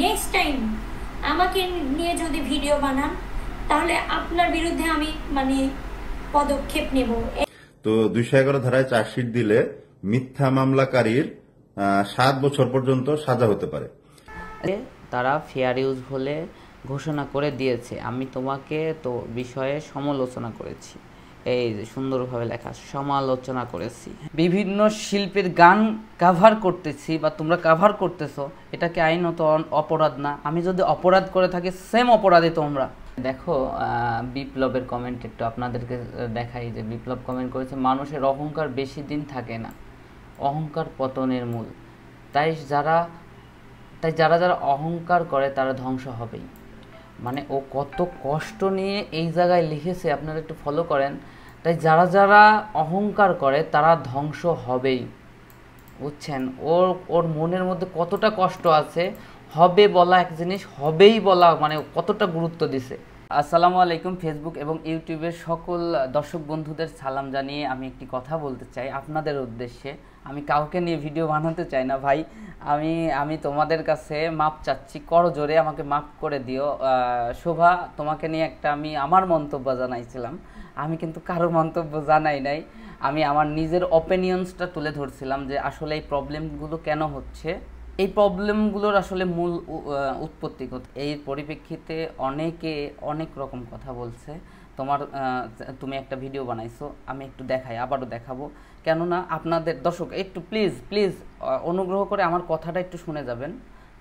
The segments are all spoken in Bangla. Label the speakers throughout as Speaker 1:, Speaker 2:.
Speaker 1: নেক্সট টাইম আমাকে নিয়ে যদি ভিডিও বানান তাহলে আপনার বিরুদ্ধে আমি মানে পদক্ষেপ নেব।
Speaker 2: তো 211 ধারায় চার্জশিট দিলে মিথ্যা মামলাকারীর 7 বছর পর্যন্ত সাজা হতে পারে।
Speaker 3: তারা ফেয়ার ইউজ বলে ঘোষণা করে দিয়েছে। আমি তোমাকে তো বিষয়ে সমালোচনা করেছি, এই যে সুন্দরভাবে লেখা সমালোচনা করেছি। বিভিন্ন শিল্পীর গান কাভার করতেছি বা তোমরা কাভার করতেছো, এটাকে আইনত অপরাধ না? আমি যদি অপরাধ করে থাকি সেম অপরাধী তোমরা। দেখো বিপ্লবের কমেন্ট একটু আপনাদেরকে দেখাই, যে বিপ্লব কমেন্ট করেছে, মানুষের অহংকার বেশি দিন থাকে না, অহংকার পতনের মূল। তাই যারা যারা অহংকার করে তারা ধ্বংস হবেই। মানে ও কত কষ্ট নিয়ে এই জায়গায় লিখেছে, আপনারা একটু ফলো করেন। তাই যারা অহংকার করে তারা ধ্বংস হবেই, বুঝছেন? ওর মনের মধ্যে কতটা কষ্ট আছে। হবে বলা এক জিনিস, হবেই বলা মানে কতটা গুরুত্ব দিছে। আসসালামু আলাইকুম। ফেসবুক এবং ইউটিউবের সকল দর্শক বন্ধুদের সালাম জানিয়ে আমি একটি কথা বলতে চাই আপনাদের উদ্দেশ্যে। আমি কাউকে নিয়ে ভিডিও বানাতে চাই না ভাই, আমি তোমাদের কাছে মাপ চাচ্ছি, করজোরে আমাকে মাফ করে দিও। শোভা, তোমাকে নিয়ে একটা আমি আমার মন্তব্য জানাইছিলাম, আমি কিন্তু কারো মন্তব্য জানাই নাই। আমি আমার নিজের অপিনিয়ন্সটা তুলে ধরছিলাম যে আসলে এই প্রবলেমগুলো কেন হচ্ছে, এই প্রবলেমগুলোর আসলে মূল উৎপত্তি। এই পরিপ্রেক্ষিতে অনেকে অনেক রকম কথা বলছে। তুমি একটা ভিডিও বানাইছো, আমি একটু দেখাই, আবারও দেখাবো, কেননা আপনাদের দর্শক একটু প্লিজ অনুগ্রহ করে আমার কথাটা একটু শুনে যাবেন,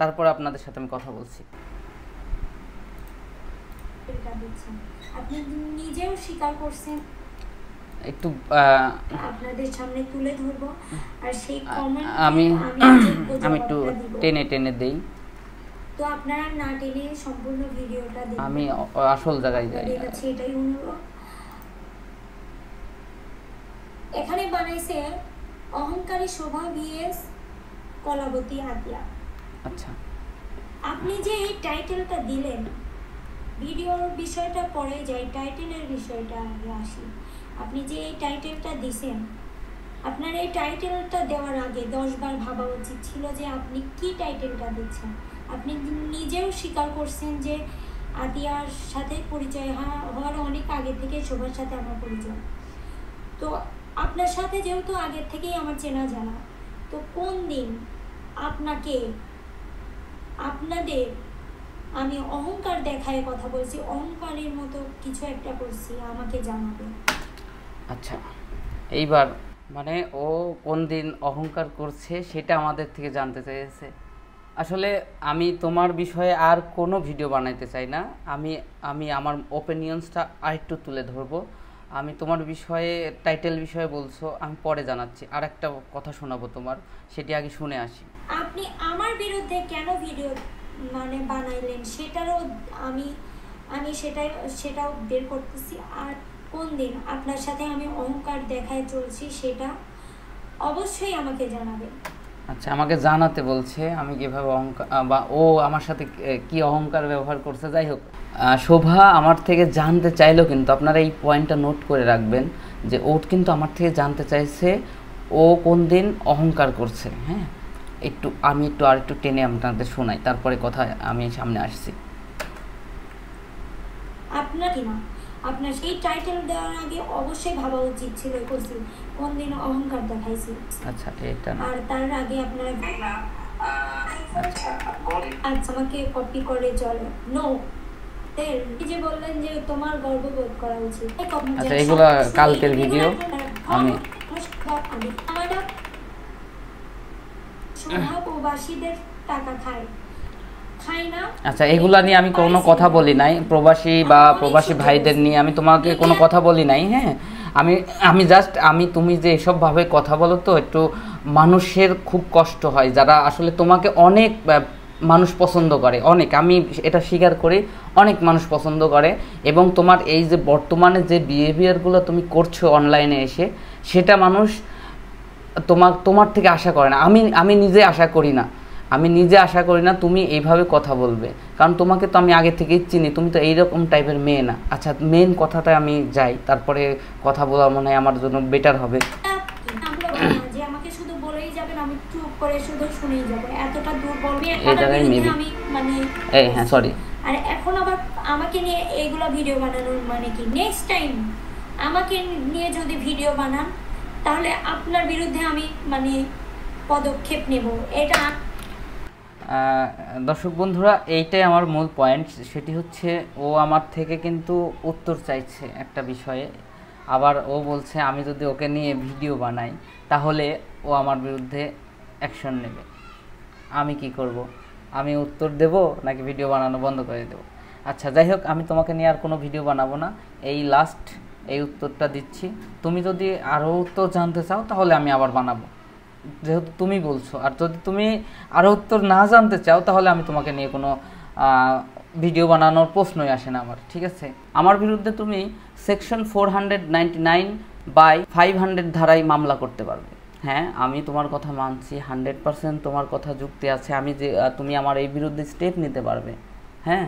Speaker 3: তারপর আপনাদের সাথে আমি কথা বলছি।
Speaker 1: আপনি নিজেও স্বীকার করছেন,
Speaker 3: একটু
Speaker 1: আপনাদের সামনে তুলে ধরবো। আর সেই কমেন্ট
Speaker 3: আমি একটু টেনে দেই,
Speaker 1: তো আপনারা না টেনে সম্পূর্ণ ভিডিওটা দেখুন।
Speaker 3: আমি আসল জায়গায় যাই,
Speaker 1: এটাই অনুরোধ। এখানে বানাইছে অহংকারী শোভা ভিএস কলাবতী আতিয়া।
Speaker 3: আচ্ছা,
Speaker 1: আপনি যে এই টাইটেলটা দিলেন, ভিডিওর বিষয়টা পরে যাই, টাইটেলের বিষয়টা আগে আসি। আপনি যে এই টাইটেলটা দিছেন, আপনার এই টাইটেলটা দেওয়ার আগে 10 বার ভাবা উচিত ছিল যে আপনি কি টাইটেলটা দিচ্ছেন। আপনি নিজেও স্বীকার করছেন যে আতিয়ার সাথে পরিচয় হওয়ার অনেক আগে থেকে শোভার সাথে আমার পরিচয়। তো আপনার সাথে যেহেতু আগের থেকেই আমার চেনা জানা, তো কোন দিন আপনাদের আমি অহংকার দেখায় কথা বলছি, অহংকারের মতো কিছু একটা করছি, আমাকে জানাবে।
Speaker 3: আচ্ছা, এইবার মানে ও কোন দিন অহংকার করছে সেটা আমাদের থেকে জানতে চাইছে। আসলে আমি তোমার বিষয়ে আর কোনো ভিডিও বানাইতে চাই না। আমি আমার ওপিনিয়ন্সটা আরেকটু তুলে ধরবো। আমি তোমার বিষয়ে টাইটেল বিষয়ে বলছো, আমি পরে জানাচ্ছি। আর একটা কথা শোনাবো তোমার, সেটি আগে শুনে আসি।
Speaker 1: আপনি আমার বিরুদ্ধে কেন ভিডিও মানে বানাইলেন সেটারও আমি সেটাও বের করতেছি। আর কোন দিন আপনার সাথে আমি অহংকার দেখায় চলছি সেটা অবশ্যই আমাকে জানাবেন।
Speaker 3: আচ্ছা, আমাকে জানাতে বলছে আমি কিভাবে অহংকার বা ও আমার সাথে কি অহংকার ব্যবহার করছে। যাই হোক, শোভা আমার থেকে জানতে চাইলো, কিন্তু আপনারা এই পয়েন্টটা নোট করে রাখবেন যে ও কিন্তু আমার থেকে জানতে চাইছে ও কোন দিন অহংকার করছে। হ্যাঁ, আমি একটু টেনে আপনাদের শোনাই, তারপরে কথা আমি সামনে আসছি।
Speaker 1: আপনার সেই টাইটেল দেওয়ার আগে অবশ্যই ভাবা উচিত ছিল কোন দিন অহংকার দেখাইছি।
Speaker 3: আচ্ছা, এটা না,
Speaker 1: আর তার আগে আপনারা আচ্ছা আমাকে কপি করে চলে নো যে বললেন যে তোমার গর্ববোধ করা উচিত।
Speaker 3: আচ্ছা, এগুলো কালকের ভিডিও। আমি
Speaker 1: প্রবাসীদের টাকা খায় না।
Speaker 3: আচ্ছা, এগুলা নিয়ে আমি কোনো কথা বলি নাই, প্রবাসী বা প্রবাসী ভাইদের নিয়ে আমি তোমাকে কোনো কথা বলি নাই। হ্যাঁ, আমি জাস্ট তুমি যে এসবভাবে কথা বলো, তো একটু মানুষের খুব কষ্ট হয়, যারা আসলে তোমাকে অনেক মানুষ পছন্দ করে, অনেক, আমি এটা স্বীকার করি, অনেক মানুষ পছন্দ করে। এবং তোমার এই যে বর্তমানে যে বিহেভিয়ারগুলো তুমি করছো অনলাইনে এসে, সেটা মানুষ তোমার থেকে আশা করে না। আমি নিজে আশা করি না তুমি এইভাবে কথা বলবে, কারণ তোমাকে তো আমি আগে থেকেই চিনি, তুমি তো এইরকম টাইপের মেয়ে না। আচ্ছা, মেন কথাটা আমি যাই, তারপরে কথা বলা মনে হয় আমার জন্য বেটার হবে।
Speaker 1: যে আমাকে শুধু বলেই যাবেন, আমি চুপ করে শুধু শুনেই যাব, এতটা দুর্বল
Speaker 3: এই জায়গায় মেবি
Speaker 1: আমি মানে
Speaker 3: এই হ্যাঁ সরি,
Speaker 1: আর এখন আবার আমাকে নিয়ে এইগুলা ভিডিও বানানোর মানে কি? নেক্সট টাইম আমাকে নিয়ে যদি ভিডিও বানান তাহলে আপনার বিরুদ্ধে আমি মানে পদক্ষেপ নেব। এটা
Speaker 3: দর্শক বন্ধুরা, এইটাই আমার মূল পয়েন্ট। সেটি হচ্ছে ও আমার থেকে কিন্তু উত্তর চাইছে একটা বিষয়ে, আবার ও বলছে আমি যদি ওকে নিয়ে ভিডিও বানাই তাহলে ও আমার বিরুদ্ধে অ্যাকশন নেবে। আমি কি করব? আমি উত্তর দেব নাকি ভিডিও বানানো বন্ধ করে দেব? আচ্ছা যাই হোক, আমি তোমাকে নিয়ে আর কোনো ভিডিও বানাবো না, এই লাস্ট এই উত্তরটা দিচ্ছি। তুমি যদি আরও উত্তর জানতে চাও তাহলে আমি আবার বানাবো, যেহেতু তুমি বলছো। আর যদি তুমি আরও উত্তর না জানতে চাও তাহলে আমি তোমাকে নিয়ে কোনো ভিডিও বানানোর প্রশ্নই আসে না আমার, ঠিক আছে? আমার বিরুদ্ধে তুমি সেকশন 499/500 ধারায় মামলা করতে পারবে। হ্যাঁ, আমি তোমার কথা মানছি, 100% তোমার কথা যুক্তি আছে। আমি যে তুমি আমার এই বিরুদ্ধে স্টেপ নিতে পারবে, হ্যাঁ,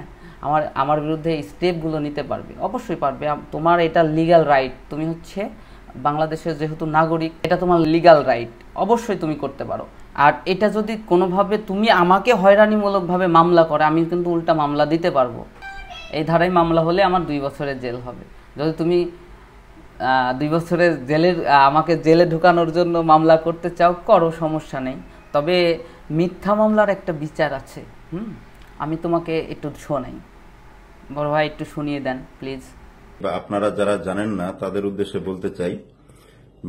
Speaker 3: আমার বিরুদ্ধে এই স্টেপগুলো নিতে পারবে, অবশ্যই পারবে। তোমার এটা লিগ্যাল রাইট, তুমি হচ্ছে বাংলাদেশের যেহেতু নাগরিক, এটা তোমার লিগ্যাল রাইট, অবশ্যই তুমি করতে পারো। আর এটা যদি কোনোভাবে তুমি আমাকে হয়রানিমূলকভাবে মামলা করে, আমি কিন্তু উল্টা মামলা দিতে পারবো। এই ধারায় মামলা হলে আমার 2 বছরের জেল হবে। যদি তুমি 2 বছরের জেলের আমাকে জেলে ঢুকানোর জন্য মামলা করতে চাও, করো, সমস্যা নেই। তবে মিথ্যা মামলার একটা বিচার আছে। আমি তোমাকে একটু শোনাই, বড় ভাই একটু শুনিয়ে দেন প্লিজ।
Speaker 2: বা আপনারা যারা জানেন না তাদের উদ্দেশ্যে বলতে চাই,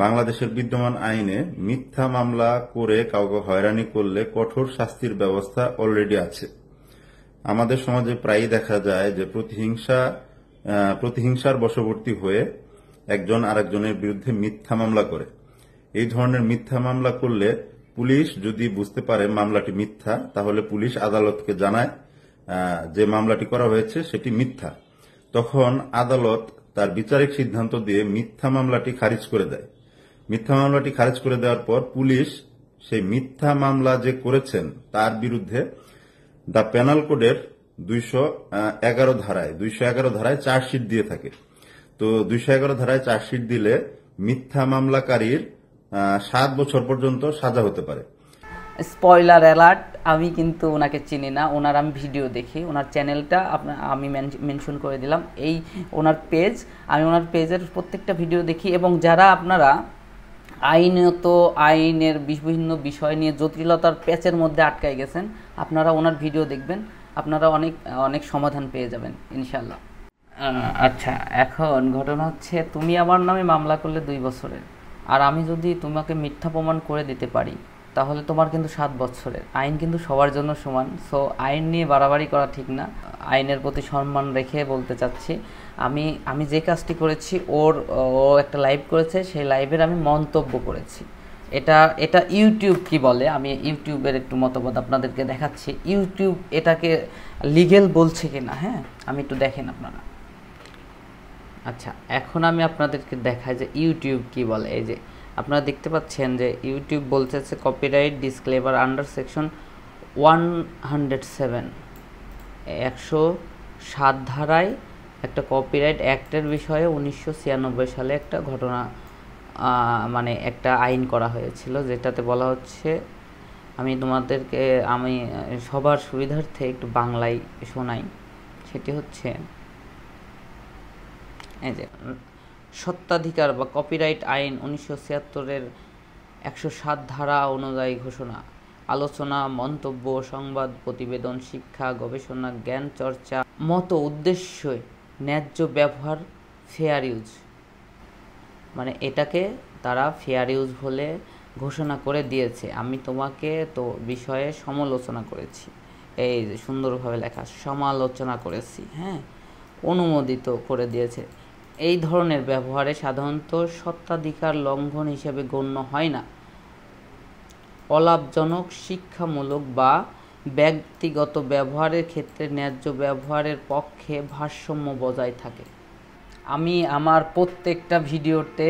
Speaker 2: বাংলাদেশের বিদ্যমান আইনে মিথ্যা মামলা করে কাউকে হয়রানি করলে কঠোর শাস্তির ব্যবস্থা অলরেডি আছে। আমাদের সমাজে প্রায়ই দেখা যায় যে প্রতিহিংসার বশবর্তী হয়ে একজন আরেকজনের বিরুদ্ধে মিথ্যা মামলা করে। এই ধরনের মিথ্যা মামলা করলে পুলিশ যদি বুঝতে পারে মামলাটি মিথ্যা, তাহলে পুলিশ আদালতকে জানায় যে মামলাটি করা হয়েছে সেটি মিথ্যা। তখন আদালত তার বিচারিক সিদ্ধান্ত দিয়ে মিথ্যা মামলাটি খারিজ করে দেয়। মিথ্যা মামলাটি খারিজ করে দেওয়ার পর পুলিশ সেই মিথ্যা মামলা যে করেছেন তার বিরুদ্ধে দ্য পেনাল কোডের 211 ধারায় চার্জশিট দিয়ে থাকে। তো 211 ধারায় চার্জশিট দিলে মিথ্যা মামলাকারীর 7 বছর পর্যন্ত সাজা হতে পারে।
Speaker 3: স্পয়লার অ্যালার্ট, আমি কিন্তু ওনাকে চিনি না, ওনার আমি ভিডিও দেখি, ওনার চ্যানেলটা আমি মেনশন করে দিলাম, এই ওনার পেজ, আমি ওনার পেজের প্রত্যেকটা ভিডিও দেখি। এবং যারা আপনারা আইনের বিভিন্ন বিষয় নিয়ে জটিলতার প্যাচের মধ্যে আটকায় গেছেন, আপনারা ওনার ভিডিও দেখবেন, আপনারা অনেক অনেক সমাধান পেয়ে যাবেন ইনশাল্লাহ। আচ্ছা, এখন ঘটনা হচ্ছে তুমি আমার নামে মামলা করলে 2 বছরের, আর আমি যদি তোমাকে মিথ্যা প্রমাণ করে দিতে পারি তাহলে তোমার কিন্তু 7 বছরের। আইন কিন্তু সবার জন্য সমান। সো আইন নিয়ে বাড়াবাড়ি করা ঠিক না, আইনের প্রতি সম্মান রেখে বলতে চাচ্ছি। আমি যে কাজটি করেছি, ও একটা লাইভ করেছে, সেই লাইভের আমি মন্তব্য করেছি। এটা ইউটিউব কি বলে, আমি ইউটিউবের একটু মতামত আপনাদেরকে দেখাচ্ছি, ইউটিউব এটাকে লিগেল বলছে কিনা। হ্যাঁ, আমি একটু দেখেন আপনারা। আচ্ছা, এখন আমি আপনাদেরকে দেখাই যে ইউটিউব কি বলে। এই যে আপনারা দেখতে পাচ্ছেন যে ইউটিউব বলতেছে কপিরাইট ডিসক্লেমার আন্ডার সেকশন 107 107 ধারায় একটা কপিরাইট অ্যাক্টের বিষয়ে 1996 সালে একটা ঘটনা মানে একটা আইন করা হয়েছিল, যেটাতে বলা হচ্ছে, আমি তোমাদেরকে আমি সবার সুবিধার্থে একটু বাংলায় শোনাই। সেটি হচ্ছে এই যে সত্ত্বাধিকার বা কপিরাইট আইন 1976-এর 107 ধারা অনুযায়ী ঘোষণা, আলোচনা, মন্তব্য, সংবাদ, প্রতিবেদন, শিক্ষা, গবেষণা, জ্ঞান চর্চা মতো উদ্দেশ্যে ন্যায্য ব্যবহার, ফেয়ার ইউজ, মানে এটাকে তারা ফেয়ার ইউজ বলে ঘোষণা করে দিয়েছে। আমি তোমাকে তো বিষয়ে সমালোচনা করেছি, এই যে সুন্দরভাবে লেখা সমালোচনা করেছি, হ্যাঁ, অনুমোদিত করে দিয়েছে। এই ধরনের ব্যবহারে সাধারণত সত্ত্বাধিকার লঙ্ঘন হিসেবে গণ্য হয় না, অলাভজনক, শিক্ষামূলক বা ব্যক্তিগত ব্যবহারের ক্ষেত্রে ন্যায্য ব্যবহারের পক্ষে ভারসাম্য বজায় থাকে। আমি আমার প্রত্যেকটা ভিডিওতে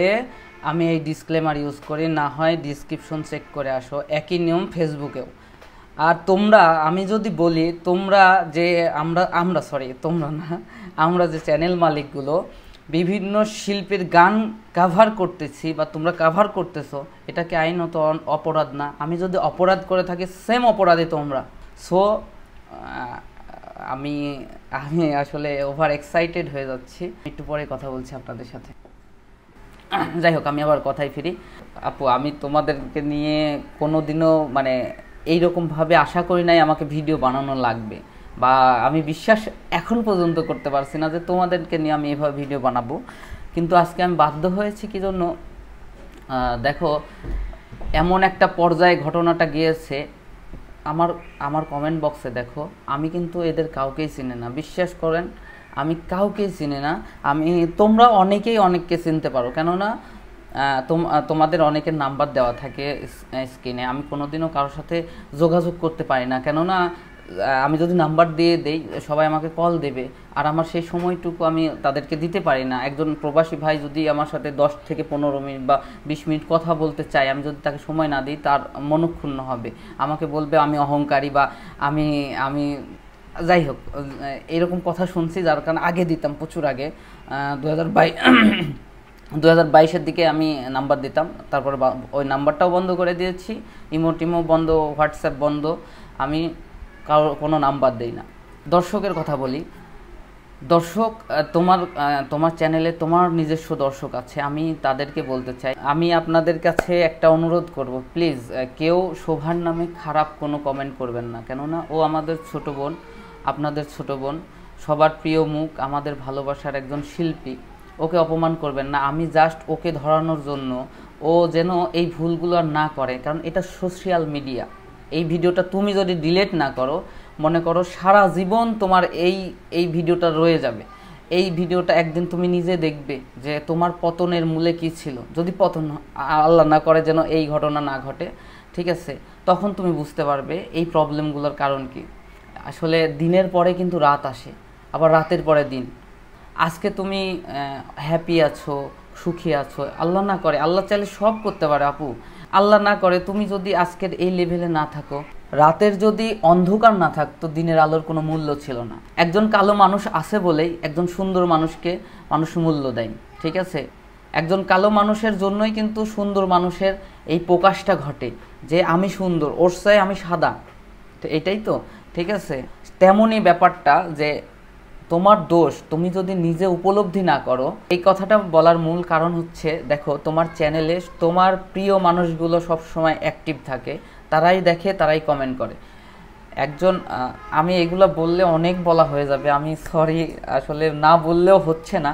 Speaker 3: আমি এই ডিসক্লেমার ইউজ করি, না হয় ডিসক্রিপশন চেক করে আসো, একই নিয়ম ফেসবুকেও। আর তোমরা, আমি যদি বলি তোমরা যে আমরা যে চ্যানেল মালিকগুলো বিভিন্ন শিল্পীর গান কাভার করতেছি বা তোমরা কাভার করতেছো, এটা কি আইনত অপরাধ না? আমি যদি অপরাধ করে থাকি, সেম অপরাধী তোমরা। সো আমি আমি আসলে ওভার এক্সাইটেড হয়ে যাচ্ছি, একটু পরে কথা বলছি আপনাদের সাথে। যাই হোক, আমি আবার কথায় ফিরি। আপু, আমি তোমাদেরকে নিয়ে কোনো দিনও মানে এইরকমভাবে আশা করি নাই আমাকে ভিডিও বানানো লাগবে, বা আমি বিশ্বাস এখন পর্যন্ত করতে পারছি না যে তোমাদেরকে নিয়ে আমি এভাবে ভিডিও বানাবো। কিন্তু আজকে আমি বাধ্য হয়েছি কি জন্য, দেখো এমন একটা পর্যায়ে ঘটনাটা গিয়েছে, আমার কমেন্ট বক্সে দেখো, আমি কিন্তু এদের কাউকেই চিনি না, বিশ্বাস করেন আমি কাউকেই চিনি না। তোমরা অনেকেই অনেককে চিনতে পারো, কেননা তোমাদের অনেকের নাম্বার দেওয়া থাকে স্ক্রিনে। আমি কোনোদিনও কারোর সাথে যোগাযোগ করতে পারি না, কেননা আমি যদি নাম্বার দিয়ে দেই সবাই আমাকে কল দেবে, আর আমার সেই সময়টুকু আমি তাদেরকে দিতে পারি না। একজন প্রবাসী ভাই যদি আমার সাথে 10 থেকে 15 মিনিট বা 20 মিনিট কথা বলতে চায়, আমি যদি তাকে সময় না দিই তার মনক্ষুণ্ণ হবে, আমাকে বলবে আমি অহংকারী বা আমি যাই হোক এরকম কথা শুনছি, যার কারণে আগে দিতাম, প্রচুর আগে 2022-এর দিকে আমি নাম্বার দিতাম, তারপরে ওই নাম্বারটাও বন্ধ করে দিয়েছি, টিমো বন্ধ, হোয়াটসঅ্যাপ বন্ধ, আমি কারোর কোনো নাম্বার দেই না। দর্শকের কথা বলি, দর্শক তোমার চ্যানেলে তোমার নিজস্ব দর্শক আছে, আমি তাদেরকে বলতে চাই, আমি আপনাদের কাছে একটা অনুরোধ করব, প্লিজ কেউ শোভার নামে খারাপ কোনো কমেন্ট করবেন না, কেননা ও আমাদের ছোট বোন, আপনাদের ছোট বোন, সবার প্রিয় মুখ, আমাদের ভালোবাসার একজন শিল্পী, ওকে অপমান করবেন না। আমি জাস্ট ওকে ধরানোর জন্য, ও যেন এই ভুলগুলো আর না করে, কারণ এটা সোশ্যাল মিডিয়া। এই ভিডিওটা তুমি যদি ডিলিট না করো, মনে করো সারা জীবন তোমার এই ভিডিওটা রয়ে যাবে। এই ভিডিওটা একদিন তুমি নিজে দেখবে যে তোমার পতনের মূলে কি ছিল। যদি পতন আল্লাহ না করে যেন এই ঘটনা না ঘটে, ঠিক আছে, তখন তুমি বুঝতে পারবে এই প্রবলেমগুলোর কারণ কি। আসলে দিনের পরে কিন্তু রাত আসে, আবার রাতের পরে দিন। আজকে তুমি হ্যাপি আছো, সুখী আছো, আল্লাহ না করে, আল্লাহ চাইলে সব করতে পারে আপু, আল্লাহ না করে তুমি যদি আজকের এই লেভেলে না থাকো, রাতের যদি অন্ধকার না থাকতো, দিনের আলোর কোনো মূল্য ছিল না। একজন কালো মানুষ আছে বলেই একজন সুন্দর মানুষকে মানুষ মূল্য দেয়, ঠিক আছে। একজন কালো মানুষের জন্যই কিন্তু সুন্দর মানুষের এই প্রকাশটা ঘটে, যে আমি সুন্দর, ওর চাই আমি সাদা, তো এটাই তো, ঠিক আছে। তেমনই ব্যাপারটা যে তোমার দোষ তুমি যদি নিজে উপলব্ধি না করো, এই কথাটা বলার মূল কারণ হচ্ছে, দেখো তোমার চ্যানেলে তোমার প্রিয় মানুষগুলো সব সময় অ্যাক্টিভ থাকে, তারাই দেখে, তারাই কমেন্ট করে। আমি এগুলো বললে অনেক বলা হয়ে যাবে, আমি সরি, আসলে না বললেও হচ্ছে না।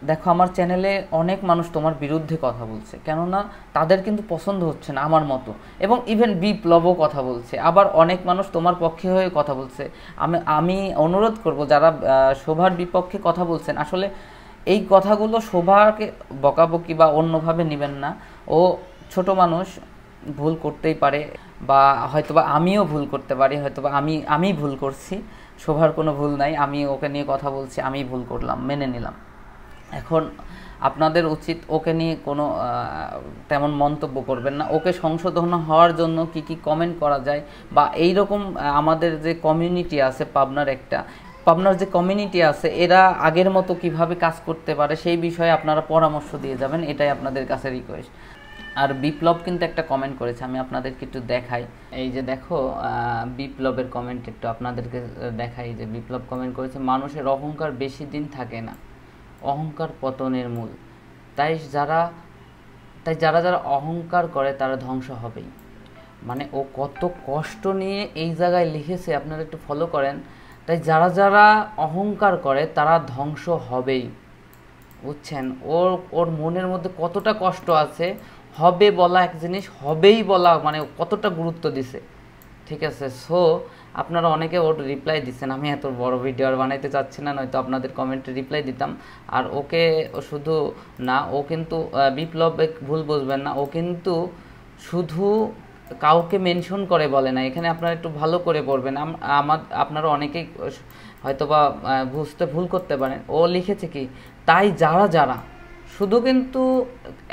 Speaker 3: দেখো আমার চ্যানেলে অনেক মানুষ তোমার বিরুদ্ধে কথা বলছে, কেননা তাদের কিন্তু পছন্দ হচ্ছে না আমার মতো, এবং ইভেন বিপ্লবও কথা বলছে, আবার অনেক মানুষ তোমার পক্ষে হয়ে কথা বলছে। আমি অনুরোধ করব, যারা শোভার বিপক্ষে কথা বলছেন, আসলে এই কথাগুলো শোভাকে বকাবকি বা অন্যভাবে নেবেন না। ও ছোট মানুষ, ভুল করতেই পারে, বা হয়তোবা আমিও ভুল করতে পারি, হয়তোবা আমি ভুল করছি, শোভার কোনো ভুল নাই, আমি ওকে নিয়ে কথা বলছি, আমি ভুল করলাম, মেনে নিলাম। এখন আপনাদের উচিত ওকে নিয়ে কোনো তেমন মন্তব্য করবেন না। ওকে সংশোধন হওয়ার জন্য কি কি কমেন্ট করা যায়, বা এই রকম আমাদের যে কমিউনিটি আছে, পাবনার যে কমিউনিটি আছে, এরা আগের মতো কিভাবে কাজ করতে পারে সেই বিষয়ে আপনারা পরামর্শ দিয়ে যাবেন, এটাই আপনাদের কাছে রিকোয়েস্ট। আর বিপ্লব কিন্তু একটা কমেন্ট করেছে, আমি আপনাদেরকে একটু দেখাই। এই যে দেখো, বিপ্লবের কমেন্ট একটু আপনাদেরকে দেখাই। যে বিপ্লব কমেন্ট করেছে, মানুষের অহংকার বেশি দিন থাকে না, অহংকার পতনের মূল, তাই যারা যারা অহংকার করে তারা ধ্বংস হবেই। মানে ও কত কষ্ট নিয়ে এই জায়গায় লিখেছে, আপনারা একটু ফলো করেন। তাই যারা অহংকার করে তারা ধ্বংস হবেই, বুঝছেন। ওর মনের মধ্যে কতটা কষ্ট আছে, হবে বলা এক জিনিস, হবেই বলা মানে কতটা গুরুত্ব দিছে, ঠিক আছে। সো আপনারা অনেকে ওর রিপ্লাই দিচ্ছেন, আমি এত বড় ভিডিও আর বানাইতে চাচ্ছি না, নয়তো আপনাদের কমেন্টে রিপ্লাই দিতাম। আর ওকে শুধু না, ও কিন্তু বিপ্লব ভুল বুঝবেন না, ও কিন্তু শুধু কাউকে মেনশন করে বলে না, এখানে আপনারা একটু ভালো করে পড়বেন। আপনারা অনেকেই হয়তোবা বুঝতে ভুল করতে পারেন। ও লিখেছে কি, তাই যারা শুধু কিন্তু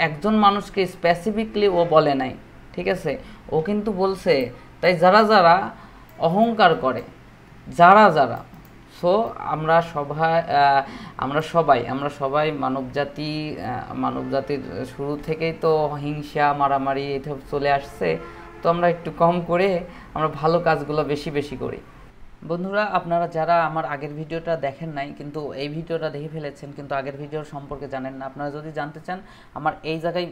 Speaker 3: একজন মানুষকে স্পেসিফিকলি ও বলে নাই, ঠিক আছে। ও কিন্তু বলছে তাই যারা অহংকার করে, যারা সো আমরা সবাই মানবজাতির শুরু থেকেই তো হিংসা, মারামারি এটা চলে আসছে। তো আমরা একটু কম করে আমরা ভালো কাজগুলো বেশি বেশি করি। বন্ধুরা, আপনারা যারা আমার আগের ভিডিওটা দেখেন নাই কিন্তু এই ভিডিওটা দেখে ফেলেছেন কিন্তু আগের ভিডিওর সম্পর্কে জানেন না, আপনারা যদি জানতে চান আমার এই জায়গায়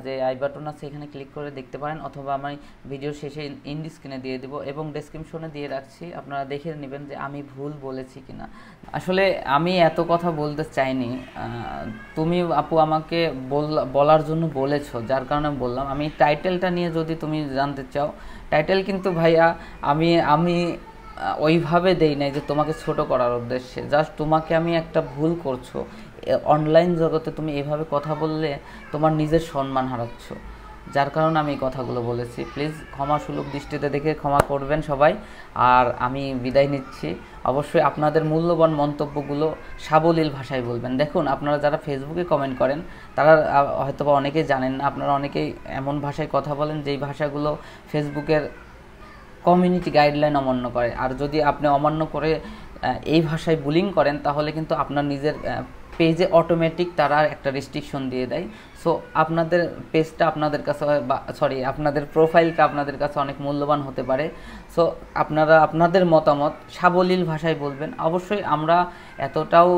Speaker 3: যে আই বাটন আছে এখানে ক্লিক করে দেখতে পারেন, অথবা আমি ভিডিওর শেষে ইন্ড স্ক্রিনে দিয়ে দিব এবং ডেসক্রিপশনে দিয়ে রাখছি, আপনারা দেখে নেবেন যে আমি ভুল বলেছি কিনা। আসলে আমি এত কথা বলতে চাইনি, তুমি আপু আমাকে বলার জন্য বলেছো, যার কারণে বললাম। আমি টাইটেলটা নিয়ে যদি তুমি জানতে চাও, টাইটেল কিন্তু ভাইয়া আমি ওইভাবে দেই নাই যে তোমাকে ছোট করার উদ্দেশ্যে, জাস্ট তোমাকে আমি একটা ভুল করছো অনলাইন জগতে, তুমি এভাবে কথা বললে তোমার নিজের সম্মান হারাচ্ছ, যার কারণে আমি এই কথাগুলো বলেছি। প্লিজ ক্ষমা সুলভ দৃষ্টিতে দেখে ক্ষমা করবেন সবাই। আর আমি বিদায় নিচ্ছি। অবশ্যই আপনাদের মূল্যবান মন্তব্যগুলো সাবলীল ভাষায় বলবেন। দেখুন, আপনারা যারা ফেসবুকে কমেন্ট করেন তারা হয়তোবা অনেকেই জানেন না, আপনারা অনেকেই এমন ভাষায় কথা বলেন যেই ভাষাগুলো ফেসবুকের কমিউনিটি গাইডলাইন অমান্য করে। আর যদি আপনি অমান্য করে এই ভাষায় বুলিং করেন তাহলে কিন্তু আপনার নিজের পেজে অটোমেটিক তারা একটা রেস্ট্রিকশন দিয়ে দেয়। সো আপনাদের পেজটা আপনাদের কাছে আপনাদের প্রোফাইলটা আপনাদের কাছে অনেক মূল্যবান হতে পারে। সো আপনারা আপনাদের মতামত সাবলীল ভাষায় বলবেন। অবশ্যই আমরা এতটাও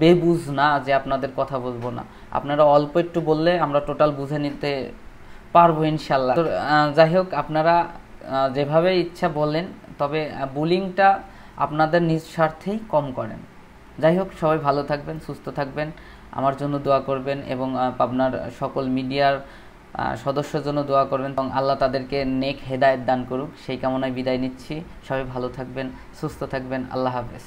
Speaker 3: বেবুঝ না যে আপনাদের কথা বলবো না, আপনারা অল্প একটু বললে আমরা টোটাল বুঝে নিতে পারবো ইনশাল্লাহ। তো যাই হোক, আপনারা যেভাবে ইচ্ছা বলেন, তবে বুলিংটা আপনাদের নিজ স্বার্থেই কম করেন। যাই হোক, সবাই ভালো থাকবেন, সুস্থ থাকবেন, আমার জন্য দোয়া করবেন এবং আপনার সকল মিডিয়ার সদস্যের জন্য দোয়া করবেন এবং আল্লাহ তাদেরকে নেক হেদায়েত দান করুক, সেই কামনায় বিদায় নিচ্ছি। সবাই ভালো থাকবেন, সুস্থ থাকবেন। আল্লাহ হাফেজ।